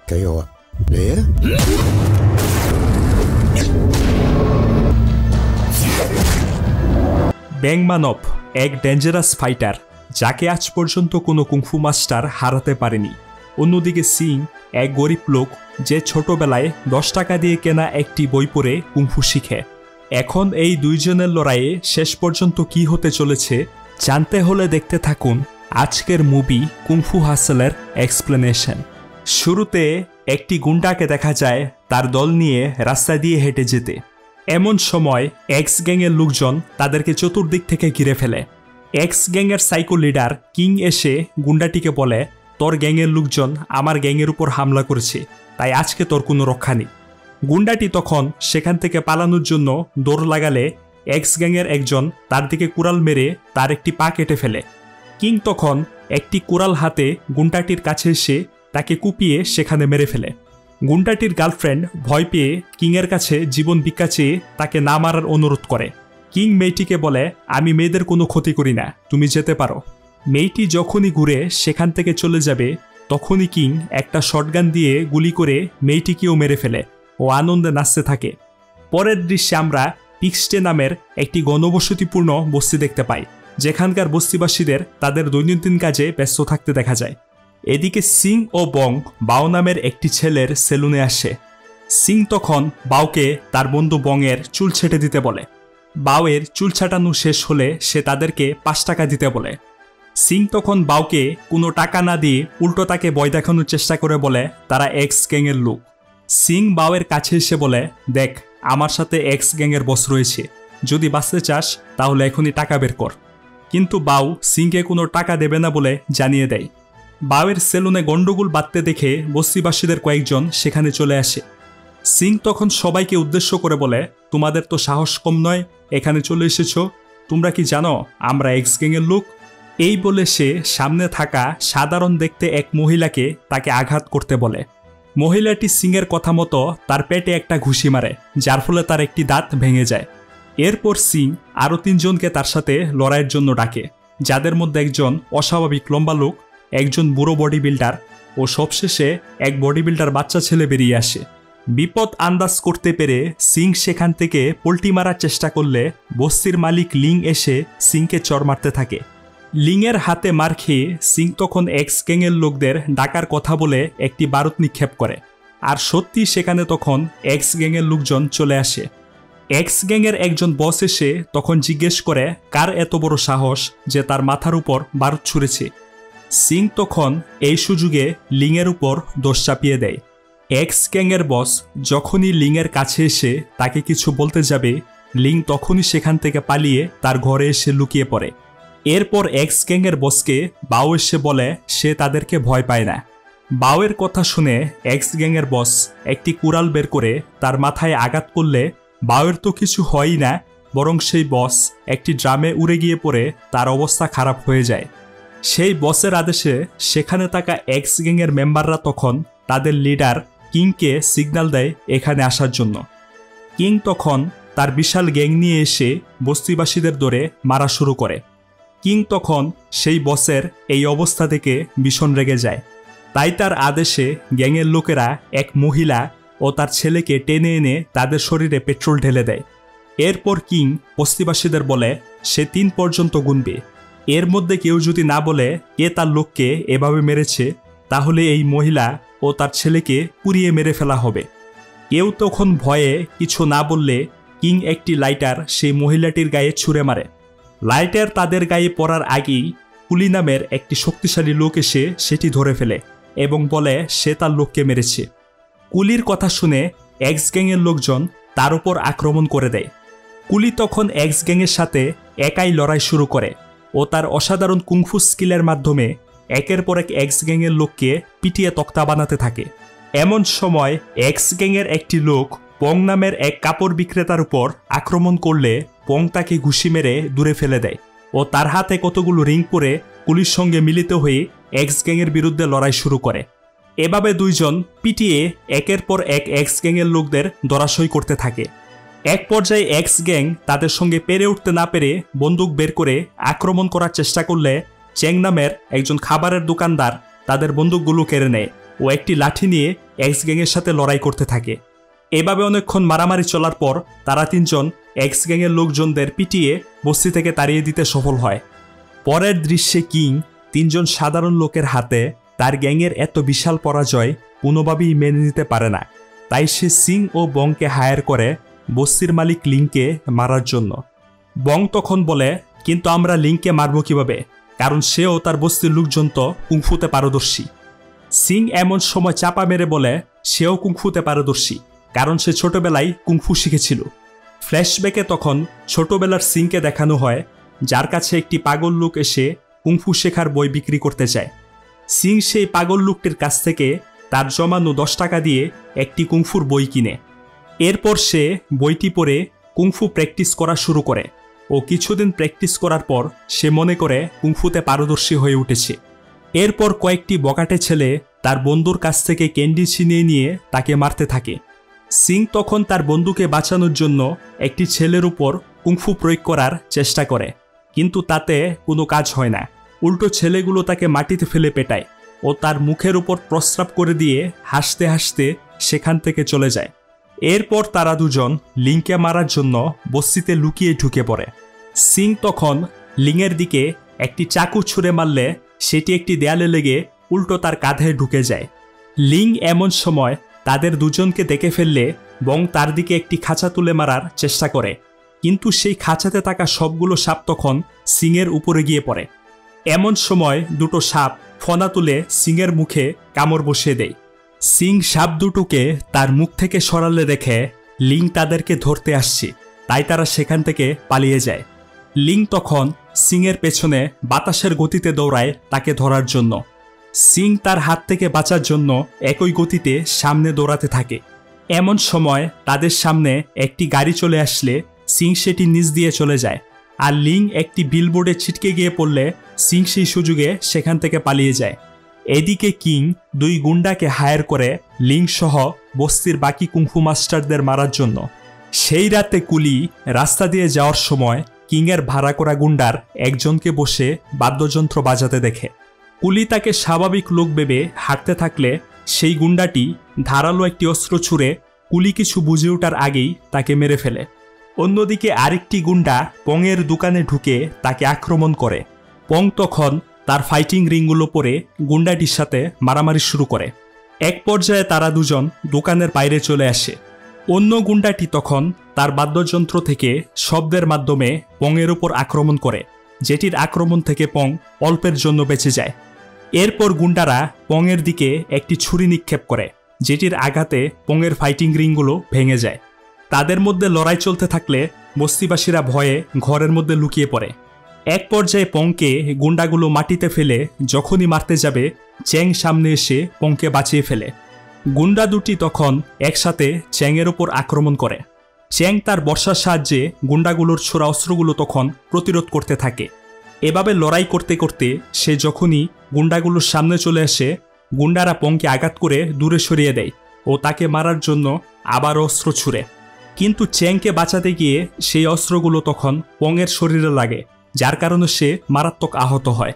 Kayo, Leia? ব্যাং মানব এক dangerous fighter, যাকে আজ পর্যন্ত কোনো কুংফু মাস্টার হারাতে পারেনি। অন্যদিকে সিং এক গরিব লোক, যে ছোটবেলায় 10 টাকা দিয়ে কেনা একটি বই পড়ে কুংফু শিখে। এখন এই দুইজনের লড়াইয়ে শেষ পর্যন্ত কি হতে চলেছে জানতে হলে দেখতে থাকুন আজকের মুভি কুংফু হাসেলের এক্সপ্লেনেশন। শুরুতে একটি গুন্ডাকে দেখা যায় তার দল নিয়ে রাস্তা দিয়ে হেঁটে যেতে। এমন সময় এক্স গ্যাংয়ের লোকজন তাদেরকে চতুর্দিক থেকে ঘিরে ফেলে। এক্স গ্যাংয়ের সাইকো লিডার কিং এসে গুন্ডাটিকে বলে, তোর গ্যাংয়ের লোকজন আমার গ্যাংয়ের উপর হামলা করেছে, তাই আজকে তোর কোনো রক্ষা নেই। গুন্ডাটি তখন সেখান থেকে পালানোর জন্য দৌড় লাগালে এক্স গ্যাংয়ের একজন তার দিকে কুড়াল মেরে তার একটি পা কেটে ফেলে। কিং তখন একটি কুড়াল হাতে গুন্ডাটির কাছে এসে তাকে কুপিয়ে সেখানে মেরে ফেলে। গুন্ডাটির গার্লফ্রেন্ড ভয় পেয়ে কিংয়ের কাছে জীবন ভিক্ষা চেয়ে তাকে না মারার অনুরোধ করে। কিং মেয়েটিকে বলে, আমি মেয়েদের কোনো ক্ষতি করি না, তুমি যেতে পারো। মেয়েটি যখনই ঘুরে সেখান থেকে চলে যাবে তখনই কিং একটা শটগান দিয়ে গুলি করে মেয়েটিকেও মেরে ফেলে ও আনন্দে নাচতে থাকে। পরের দৃশ্যে আমরা পিক্সটে নামের একটি ঘনবসতিপূর্ণ বস্তি দেখতে পাই, যেখানকার বস্তিবাসীদের তাদের দৈনন্দিন কাজে ব্যস্ত থাকতে দেখা যায়। এদিকে সিং ও বং বাও নামের একটি ছেলের সেলুনে আসে। সিং তখন বাওকে তার বন্ধু বংয়ের চুল ছেটে দিতে বলে। বাওয়ের চুল ছাটানো শেষ হলে সে তাদেরকে 5 টাকা দিতে বলে। সিং তখন বাওকে কোনো টাকা না দিয়ে উল্টো তাকে ভয় দেখানোর চেষ্টা করে বলে তারা এক্স গ্যাংয়ের লোক। সিং বাওয়ের কাছে এসে বলে, দেখ, আমার সাথে এক্স গ্যাংয়ের বস রয়েছে, যদি বাঁচতে চাস তাহলে এখনই টাকা বের কর। কিন্তু বাও সিংকে কোনো টাকা দেবে না বলে জানিয়ে দেয়। বাওয়ের সেলুনে গন্ডগোল বাঁধতে দেখে বস্তিবাসীদের কয়েকজন সেখানে চলে আসে। সিং তখন সবাইকে উদ্দেশ্য করে বলে, তোমাদের তো সাহস কম নয়, এখানে চলে এসেছ, তোমরা কি জানো আমরা এক্স গ্যাংয়ের লোক? এই বলে সে সামনে থাকা সাধারণ দেখতে এক মহিলাকে তাকে আঘাত করতে বলে। মহিলাটি সিংয়ের কথা মতো তার পেটে একটা ঘুষি মারে, যার ফলে তার একটি দাঁত ভেঙে যায়। এরপর সিং আরও 3 জনকে তার সাথে লড়াইয়ের জন্য ডাকে, যাদের মধ্যে একজন অস্বাভাবিক লম্বা লোক, একজন বুড়ো বডি বিল্ডার ও সবশেষে এক বডি বিল্ডার বাচ্চা ছেলে বেরিয়ে আসে। বিপদ আন্দাজ করতে পেরে সিং সেখান থেকে পোল্টি মারার চেষ্টা করলে বস্তির মালিক লিং এসে সিংকে চড় মারতে থাকে। লিংয়ের হাতে মার খেয়ে সিং তখন এক্স গ্যাংয়ের লোকদের ডাকার কথা বলে একটি বারুদ নিক্ষেপ করে, আর সত্যি সেখানে তখন এক্স গ্যাংয়ের লোকজন চলে আসে। এক্স গ্যাংয়ের একজন বস এসে তখন জিজ্ঞেস করে কার এত বড় সাহস যে তার মাথার উপর বারুদ ছুঁড়েছে। সিং তখন এই সুযোগে লিংয়ের উপর দোষ চাপিয়ে দেয়। এক্স গ্যাংয়ের বস যখনই লিংয়ের কাছে এসে তাকে কিছু বলতে যাবে, লিং তখনই সেখান থেকে পালিয়ে তার ঘরে এসে লুকিয়ে পড়ে। এরপর এক্স গ্যাংয়ের বসকে বাও এসে বলে সে তাদেরকে ভয় পায় না। বাওয়ের কথা শুনে এক্স গ্যাংয়ের বস একটি কুড়াল বের করে তার মাথায় আঘাত করলে বাওয়ের তো কিছু হয়ই না, বরং সেই বস একটি ড্রামে উড়ে গিয়ে পড়ে তার অবস্থা খারাপ হয়ে যায়। সেই বসের আদেশে সেখানে থাকা এক্স গ্যাংয়ের মেম্বাররা তখন তাদের লিডার কিংকে সিগন্যাল দেয় এখানে আসার জন্য। কিং তখন তার বিশাল গ্যাং নিয়ে এসে বস্তিবাসীদের ধরে মারা শুরু করে। কিং তখন সেই বসের এই অবস্থা থেকে ভীষণ রেগে যায়, তাই তার আদেশে গ্যাংয়ের লোকেরা এক মহিলা ও তার ছেলেকে টেনে এনে তাদের শরীরে পেট্রোল ঢেলে দেয়। এরপর কিং বস্তিবাসীদের বলে সে 3 পর্যন্ত গুনবে, এর মধ্যে কেউ যদি না বলে কে তার লোককে এভাবে মেরেছে, তাহলে এই মহিলা ও তার ছেলেকে পুড়িয়ে মেরে ফেলা হবে। কেউ তখন ভয়ে কিছু না বললে কিং একটি লাইটার সেই মহিলাটির গায়ে ছুঁড়ে মারে। লাইটার তাদের গায়ে পড়ার আগেই কুলি নামের একটি শক্তিশালী লোক এসে সেটি ধরে ফেলে এবং বলে সে তার লোককে মেরেছে। কুলির কথা শুনে এক্স গ্যাংয়ের লোকজন তার উপর আক্রমণ করে দেয়। কুলি তখন এক্স গ্যাংয়ের সাথে একাই লড়াই শুরু করে ও তার অসাধারণ কুংফু স্কিলের মাধ্যমে একের পর এক এক্স গ্যাংয়ের লোককে পিটিয়ে তক্তা বানাতে থাকে। এমন সময় এক্স গ্যাংয়ের একটি লোক পং নামের এক কাপড় বিক্রেতার উপর আক্রমণ করলে পং তাকে ঘুষি মেরে দূরে ফেলে দেয় ও তার হাতে কতগুলো রিং পরে কুলির সঙ্গে মিলিত হয়ে এক্স গ্যাংয়ের বিরুদ্ধে লড়াই শুরু করে। এভাবে 2 জন পিটিয়ে একের পর এক এক্স গ্যাংয়ের লোকদের ধরাশয়ী করতে থাকে। এক পর্যায়ে এক্স গ্যাং তাদের সঙ্গে পেরে উঠতে না পেরে বন্দুক বের করে আক্রমণ করার চেষ্টা করলে চেং নামের একজন খাবারের দোকানদার তাদের বন্দুকগুলো কেড়ে নেয় ও একটি লাঠি নিয়ে এক্স গ্যাংয়ের সাথে লড়াই করতে থাকে। এভাবে অনেকক্ষণ মারামারি চলার পর তারা তিনজন এক্স গ্যাংয়ের লোকজনদের পিটিয়ে বস্তি থেকে তাড়িয়ে দিতে সফল হয়। পরের দৃশ্যে কিং তিনজন সাধারণ লোকের হাতে তার গ্যাংয়ের এত বিশাল পরাজয় কোনোভাবেই মেনে নিতে পারে না। তাই সে সিং ও বংকে হায়ার করে বস্তির মালিক লিংকে মারার জন্য। বং তখন বলে, কিন্তু আমরা লিংকে মারব কিভাবে, কারণ সেও তার বস্তির লোকজন তো কুংফুতে পারদর্শী। সিং এমন সময় চাপা মেরে বলে সেও কুংফুতে পারদর্শী, কারণ সে ছোটবেলায় কুংফু শিখেছিল। ফ্ল্যাশব্যাকে তখন ছোটবেলার সিংকে দেখানো হয়, যার কাছে একটি পাগল লোক এসে কুংফু শেখার বই বিক্রি করতে চায়। সিং সেই পাগল লোকটির কাছ থেকে তার জমানো 10 টাকা দিয়ে একটি কুংফুর বই কিনে। এরপর সে বইটি পড়ে কুংফু প্র্যাকটিস করা শুরু করে ও কিছুদিন প্র্যাকটিস করার পর সে মনে করে কুংফুতে পারদর্শী হয়ে উঠেছে। এরপর কয়েকটি বকাটে ছেলে তার বন্ধুর কাছ থেকে ক্যান্ডি ছিনিয়ে নিয়ে তাকে মারতে থাকে। সিং তখন তার বন্ধুকে বাঁচানোর জন্য একটি ছেলের উপর কুংফু প্রয়োগ করার চেষ্টা করে, কিন্তু তাতে কোনো কাজ হয় না। উল্টো ছেলেগুলো তাকে মাটিতে ফেলে পেটায় ও তার মুখের উপর প্রস্রাব করে দিয়ে হাসতে হাসতে সেখান থেকে চলে যায়। এরপর তারা দুজন লিংকে মারার জন্য বস্তিতে লুকিয়ে ঢুকে পড়ে। সিং তখন লিংয়ের দিকে একটি চাকু ছুঁড়ে মারলে সেটি একটি দেয়ালে লেগে উল্টো তার কাঁধে ঢুকে যায়। লিং এমন সময় তাদের দুজনকে দেখে ফেললে বং তার দিকে একটি খাঁচা তুলে মারার চেষ্টা করে, কিন্তু সেই খাঁচাতে থাকা সবগুলো সাপ তখন সিংয়ের উপরে গিয়ে পড়ে। এমন সময় দুটো সাপ ফনা তুলে সিংয়ের মুখে কামড় বসিয়ে দেয়। সিং সাপ দুটোকে তার মুখ থেকে সরালে দেখে লিং তাদেরকে ধরতে আসছে, তাই তারা সেখান থেকে পালিয়ে যায়। লিং তখন সিংয়ের পেছনে বাতাসের গতিতে দৌড়ায় তাকে ধরার জন্য। সিং তার হাত থেকে বাঁচার জন্য একই গতিতে সামনে দৌড়াতে থাকে। এমন সময় তাদের সামনে একটি গাড়ি চলে আসলে সিং সেটি নিচ দিয়ে চলে যায়, আর লিং একটি বিলবোর্ডে ছিটকে গিয়ে পড়লে সিং সেই সুযোগে সেখান থেকে পালিয়ে যায়। এদিকে কিং 2 গুন্ডাকে হায়ার করে লিং সহ বস্তির বাকি কুংফু মাস্টারদের মারার জন্য। সেই রাতে কুলি রাস্তা দিয়ে যাওয়ার সময় কিংয়ের ভাড়া করা গুন্ডার একজনকে বসে বাদ্যযন্ত্র বাজাতে দেখে। কুলি তাকে স্বাভাবিক লোক ভেবে হাঁটতে থাকলে সেই গুন্ডাটি ধারালো একটি অস্ত্র ছুঁড়ে কুলি কিছু বুঝে ওঠার আগেই তাকে মেরে ফেলে। অন্যদিকে আরেকটি গুন্ডা পংয়ের দোকানে ঢুকে তাকে আক্রমণ করে। পং তখন তার ফাইটিং রিংগুলো পরে গুন্ডাটির সাথে মারামারি শুরু করে। এক পর্যায়ে তারা দুজন দোকানের বাইরে চলে আসে। অন্য গুন্ডাটি তখন তার বাদ্যযন্ত্র থেকে শব্দের মাধ্যমে পংয়ের উপর আক্রমণ করে, যেটির আক্রমণ থেকে পং অল্পের জন্য বেঁচে যায়। এরপর গুন্ডারা পংয়ের দিকে একটি ছুরি নিক্ষেপ করে, যেটির আঘাতে পংয়ের ফাইটিং রিংগুলো ভেঙে যায়। তাদের মধ্যে লড়াই চলতে থাকলে বস্তিবাসীরা ভয়ে ঘরের মধ্যে লুকিয়ে পড়ে। এক পর্যায়ে পংকে গুন্ডাগুলো মাটিতে ফেলে যখনই মারতে যাবে চ্যাং সামনে এসে পংকে বাঁচিয়ে ফেলে। গুন্ডা দুটি তখন একসাথে চ্যাংয়ের ওপর আক্রমণ করে। চ্যাং তার বর্ষার সাহায্যে গুন্ডাগুলোর ছোড়া অস্ত্রগুলো তখন প্রতিরোধ করতে থাকে। এভাবে লড়াই করতে করতে সে যখনই গুন্ডাগুলোর সামনে চলে আসে, গুন্ডারা পংকে আঘাত করে দূরে সরিয়ে দেয় ও তাকে মারার জন্য আবার অস্ত্র ছুঁড়ে, কিন্তু চ্যাংকে বাঁচাতে গিয়ে সেই অস্ত্রগুলো তখন পংয়ের শরীরে লাগে, যার কারণে সে মারাত্মক আহত হয়।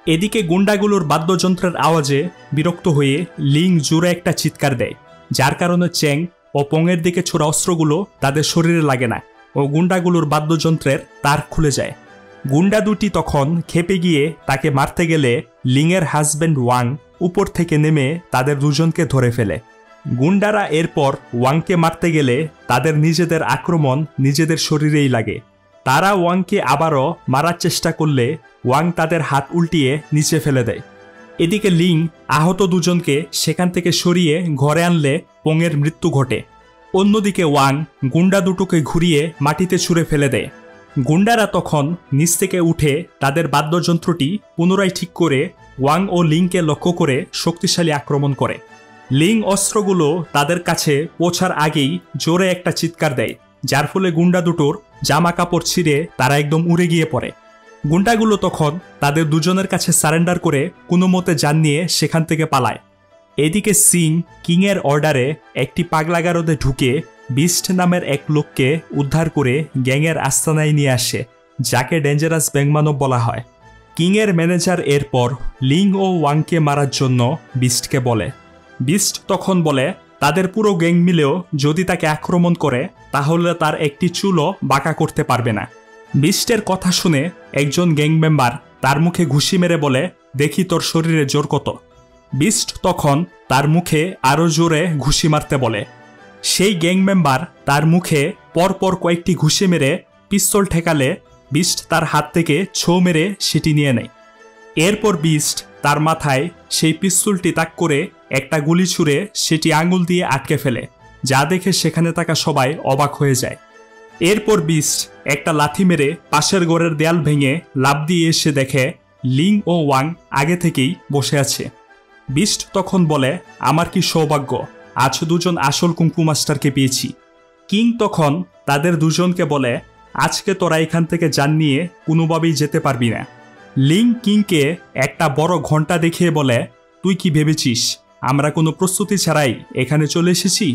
এদিকে গুন্ডাগুলোর বাদ্যযন্ত্রের আওয়াজে বিরক্ত হয়ে লিং জোরে একটা চিৎকার দেয়, যার কারণে চ্যাং ও পংয়ের দিকে ছোড়া অস্ত্রগুলো তাদের শরীরে লাগে না ও গুন্ডাগুলোর বাদ্যযন্ত্রের তার খুলে যায়। গুন্ডা দুটি তখন খেপে গিয়ে তাকে মারতে গেলে লিংয়ের হাজব্যান্ড ওয়াং উপর থেকে নেমে তাদের দুজনকে ধরে ফেলে। গুন্ডারা এরপর ওয়াংকে মারতে গেলে তাদের নিজেদের আক্রমণ নিজেদের শরীরেই লাগে। তারা ওয়াংকে আবারও মারার চেষ্টা করলে ওয়াং তাদের হাত উল্টিয়ে নিচে ফেলে দেয়। এদিকে লিং আহত দুজনকে সেখান থেকে সরিয়ে ঘরে আনলে পংয়ের মৃত্যু ঘটে। অন্যদিকে ওয়াং গুন্ডা দুটোকে ঘুরিয়ে মাটিতে ছুঁড়ে ফেলে দেয়। গুন্ডারা তখন নিচ থেকে উঠে তাদের বাদ্যযন্ত্রটি পুনরায় ঠিক করে ওয়াং ও লিংকে লক্ষ্য করে শক্তিশালী আক্রমণ করে। লিং অস্ত্রগুলো তাদের কাছে পৌঁছার আগেই জোরে একটা চিৎকার দেয়, যার ফলে গুন্ডা দুটোর জামা কাপড় ছিঁড়ে তারা একদম উড়ে গিয়ে পড়ে। গুন্ডাগুলো তখন তাদের দুজনের কাছে সারেন্ডার করে কোনো মতে যান নিয়ে সেখান থেকে পালায়। এদিকে সিং কিংয়ের অর্ডারে একটি পাগলাগারদে ঢুকে বিস্ট নামের এক লোককে উদ্ধার করে গ্যাংয়ের আস্তানায় নিয়ে আসে, যাকে ডেঞ্জারাস ব্যাংমানব বলা হয়। কিংয়ের ম্যানেজার এরপর লিং ও ওয়াংকে মারার জন্য বিস্টকে বলে, বিস্ট তখন বলে তাদের পুরো গ্যাং মিলেও যদি তাকে আক্রমণ করে তাহলে তার একটি চুলও বাঁকা করতে পারবে না। বিস্টের কথা শুনে একজন গ্যাং মেম্বার তার মুখে ঘুষি মেরে বলে, দেখি তোর শরীরে জোর কত। বিস্ট তখন তার মুখে আরও জোরে ঘুষি মারতে বলে। সেই গ্যাং মেম্বার তার মুখে পরপর কয়েকটি ঘুষি মেরে পিস্তল ঠেকালে বিস্ট তার হাত থেকে ছো মেরে সেটি নিয়ে নেয়। এরপর বিস্ট তার মাথায় সেই পিস্তলটি তাক করে একটা গুলি ছুঁড়ে সেটি আঙুল দিয়ে আটকে ফেলে, যা দেখে সেখানে থাকা সবাই অবাক হয়ে যায়। এরপর বিস্ট একটা লাথি মেরে পাশের ঘরের দেয়াল ভেঙে লাফ দিয়ে এসে দেখে লিং ও ওয়াং আগে থেকেই বসে আছে। বিস্ট তখন বলে, আমার কি সৌভাগ্য, আজ দুজন আসল কুংফু মাস্টারকে পেয়েছি। কিং তখন তাদের দুজনকে বলে, আজকে তোরা এখান থেকে যান নিয়ে কোনোভাবেই যেতে পারবি না। লিং কিংকে একটা বড় ঘন্টা দেখিয়ে বলে, তুই কি ভেবেছিস আমরা কোনো প্রস্তুতি ছাড়াই এখানে চলে এসেছি?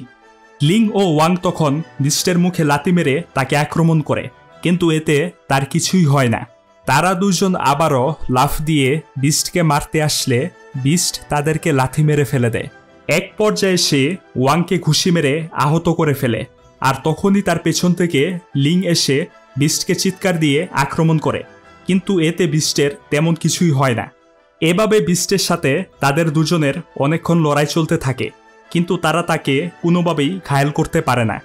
লিং ও ওয়াং তখন বিস্টের মুখে লাথি মেরে তাকে আক্রমণ করে, কিন্তু এতে তার কিছুই হয় না। তারা দুজন আবারও লাফ দিয়ে বিস্টকে মারতে আসলে বিস্ট তাদেরকে লাথি মেরে ফেলে দেয়। এক পর্যায়ে সে ওয়াংকে ঘুষি মেরে আহত করে ফেলে, আর তখনই তার পেছন থেকে লিং এসে বিস্টকে চিৎকার দিয়ে আক্রমণ করে, কিন্তু এতে বিস্টের তেমন কিছুই হয় না। এভাবে বিস্টের সাথে তাদের দুজনের অনেকক্ষণ লড়াই চলতে থাকে, কিন্তু তারা তাকে কোনোভাবেই ঘায়েল করতে পারে না।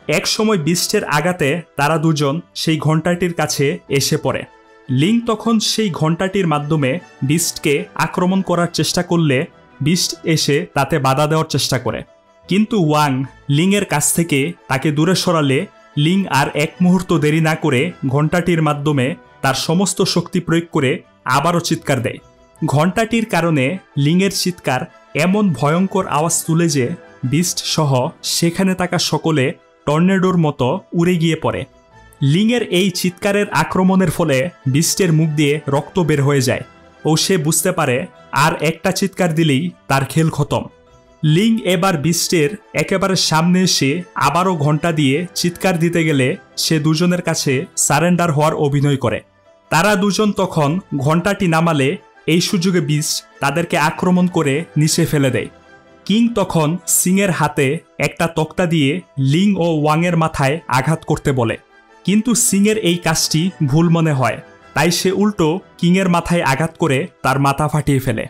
এক সময় বিস্টের আঘাতে তারা দুজন সেই ঘণ্টাটির কাছে এসে পড়ে। লিং তখন সেই ঘণ্টাটির মাধ্যমে বিস্টকে আক্রমণ করার চেষ্টা করলে বিস্ট এসে তাতে বাধা দেওয়ার চেষ্টা করে, কিন্তু ওয়াং লিংয়ের কাছ থেকে তাকে দূরে সরালে লিং আর এক মুহূর্ত দেরি না করে ঘণ্টাটির মাধ্যমে তার সমস্ত শক্তি প্রয়োগ করে আবারও চিৎকার দেয়। ঘণ্টাটির কারণে লিংয়ের চিৎকার এমন ভয়ঙ্কর আওয়াজ তুলে যে বিস্ট সহ সেখানে থাকা সকলে টর্নেডোর মতো উড়ে গিয়ে পড়ে। লিংয়ের এই চিৎকারের আক্রমণের ফলে বিস্টের মুখ দিয়ে রক্ত বের হয়ে যায় ও সে বুঝতে পারে আর একটা চিৎকার দিলেই তার খেল খতম। লিং এবার বিস্টের একেবারে সামনে এসে আবারও ঘণ্টা দিয়ে চিৎকার দিতে গেলে সে দুজনের কাছে সারেন্ডার হওয়ার অভিনয় করে। তারা দুজন তখন ঘণ্টাটি নামালে এই সুযোগে বিস্ট তাদেরকে আক্রমণ করে নিচে ফেলে দেয়। কিং তখন সিংয়ের হাতে একটা তক্তা দিয়ে লিং ও ওয়াংয়ের মাথায় আঘাত করতে বলে, কিন্তু সিংয়ের এই কাজটি ভুল মনে হয়, তাই সে উল্টো কিংয়ের মাথায় আঘাত করে তার মাথা ফাটিয়ে ফেলে।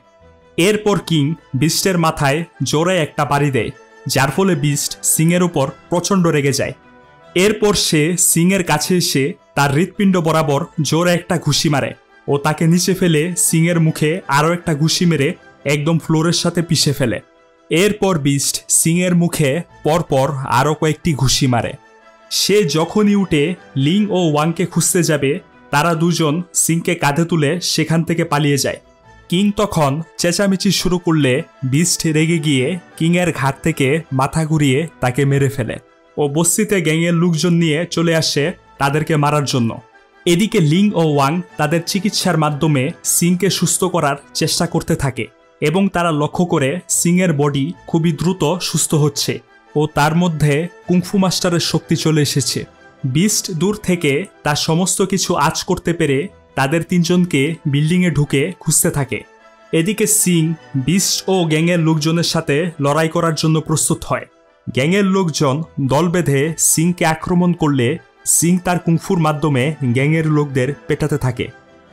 এরপর কিং বিস্টের মাথায় জোরে একটা বাড়ি দেয়, যার ফলে বিস্ট সিংয়ের উপর প্রচণ্ড রেগে যায়। এরপর সে সিংয়ের কাছে এসে তার হৃৎপিণ্ড বরাবর জোরে একটা ঘুষি মারে ও তাকে নিচে ফেলে সিংয়ের মুখে আরও একটা ঘুষি মেরে একদম ফ্লোরের সাথে পিষে ফেলে। এরপর বিস্ট সিংয়ের মুখে পরপর আরও কয়েকটি ঘুষি মারে। সে যখনই উঠে লিং ও ওয়াংকে খুঁজতে যাবে, তারা দুজন সিংকে কাঁধে তুলে সেখান থেকে পালিয়ে যায়। কিং তখন চেঁচামেচি শুরু করলে বিস্ট রেগে গিয়ে কিংয়ের ঘাট থেকে মাথা ঘুরিয়ে তাকে মেরে ফেলে ও বস্তিতে গ্যাংয়ের লোকজন নিয়ে চলে আসে তাদেরকে মারার জন্য। এদিকে লিং ও ওয়াং তাদের চিকিৎসার মাধ্যমে সিংকে সুস্থ করার চেষ্টা করতে থাকে এবং তারা লক্ষ্য করে সিংয়ের বডি খুবই দ্রুত সুস্থ হচ্ছে ও তার মধ্যে কুংফু মাস্টারের শক্তি চলে এসেছে। বিস্ট দূর থেকে তার সমস্ত কিছু আঁচ করতে পেরে তাদের তিনজনকে বিল্ডিংয়ে ঢুকে খুঁজতে থাকে। এদিকে সিং বিস্ট ও গ্যাংয়ের লোকজনের সাথে লড়াই করার জন্য প্রস্তুত হয়। গ্যাংয়ের লোকজন দল বেঁধে সিংকে আক্রমণ করলে সিং তার কুংফুর মাধ্যমে গ্যাংয়ের লোকদের পেটাতে থাকে।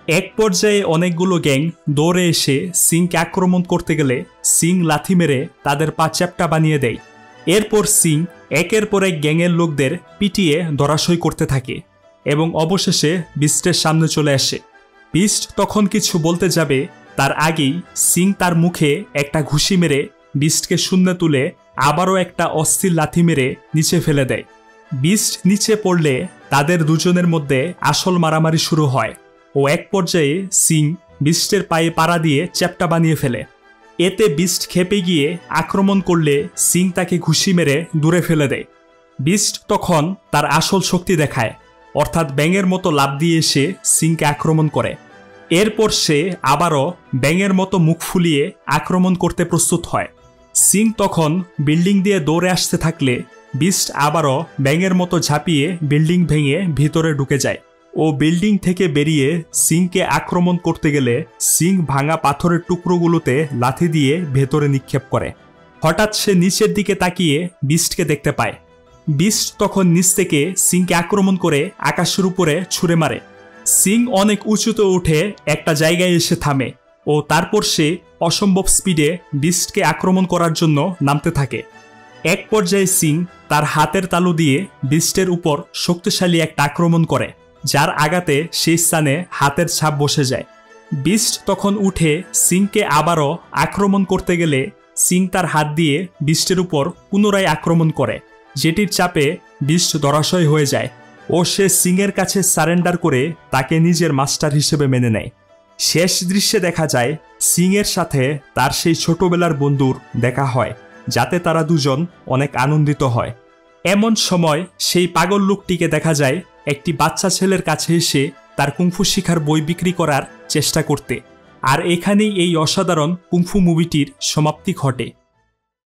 এক পর্যায়ে অনেকগুলো গ্যাং দৌড়ে এসে সিংকে আক্রমণ করতে গেলে সিং লাথি মেরে তাদের পা চ্যাপ্টা বানিয়ে দেয়। এরপর সিং একের পর এক গ্যাংয়ের লোকদের পিটিয়ে ধরাশয়ী করতে থাকে এবং অবশেষে বিস্টের সামনে চলে আসে। বিস্ট তখন কিছু বলতে যাবে তার আগেই সিং তার মুখে একটা ঘুষি মেরে বিস্টকে শূন্যে তুলে আবারও একটা অস্থির লাথি মেরে নিচে ফেলে দেয়। বিস্ট নিচে পড়লে তাদের দুজনের মধ্যে আসল মারামারি শুরু হয় ও এক পর্যায়ে সিং বিস্টের পায়ে পাড়া দিয়ে চ্যাপ্টা বানিয়ে ফেলে। এতে বিস্ট খেপে গিয়ে আক্রমণ করলে সিং তাকে ঘুষি মেরে দূরে ফেলে দেয়। বিস্ট তখন তার আসল শক্তি দেখায়, অর্থাৎ ব্যাঙের মতো লাফ দিয়ে এসে সিংকে আক্রমণ করে। এরপর সে আবারও ব্যাঙের মতো মুখ ফুলিয়ে আক্রমণ করতে প্রস্তুত হয়। সিং তখন বিল্ডিং দিয়ে দৌড়ে আসতে থাকলে বিস্ট আবারও ব্যাঙের মতো ঝাঁপিয়ে বিল্ডিং ভেঙে ভিতরে ঢুকে যায় ও বিল্ডিং থেকে বেরিয়ে সিংকে আক্রমণ করতে গেলে সিং ভাঙা পাথরের টুকরোগুলোতে লাথি দিয়ে ভেতরে নিক্ষেপ করে। হঠাৎ সে নিচের দিকে তাকিয়ে বিস্টকে দেখতে পায়। বিস্ট তখন নিচ থেকে সিংকে আক্রমণ করে আকাশের উপরে ছুঁড়ে মারে। সিং অনেক উঁচুতে উঠে একটা জায়গায় এসে থামে ও তারপর সে অসম্ভব স্পিডে বিস্টকে আক্রমণ করার জন্য নামতে থাকে। এক পর্যায়ে সিং তার হাতের তালু দিয়ে বিস্টের উপর শক্তিশালী একটা আক্রমণ করে, যার আঘাতে সেই স্থানে হাতের ছাপ বসে যায়। বিস্ট তখন উঠে সিংকে আবারও আক্রমণ করতে গেলে সিং তার হাত দিয়ে বিস্টের উপর পুনরায় আক্রমণ করে, যেটির চাপে বিস্ট ধরাশয় হয়ে যায় ও সে সিংয়ের কাছে সারেন্ডার করে তাকে নিজের মাস্টার হিসেবে মেনে নেয়। শেষ দৃশ্যে দেখা যায় সিংয়ের সাথে তার সেই ছোটবেলার বন্ধুর দেখা হয়, যাতে তারা দুজন অনেক আনন্দিত হয়। এমন সময় সেই পাগল লোকটিকে দেখা যায় একটি বাচ্চা ছেলের কাছে এসে তার কুংফু শিখার বই বিক্রি করার চেষ্টা করতে। আর এখানেই এই অসাধারণ কুংফু মুভিটির সমাপ্তি ঘটে।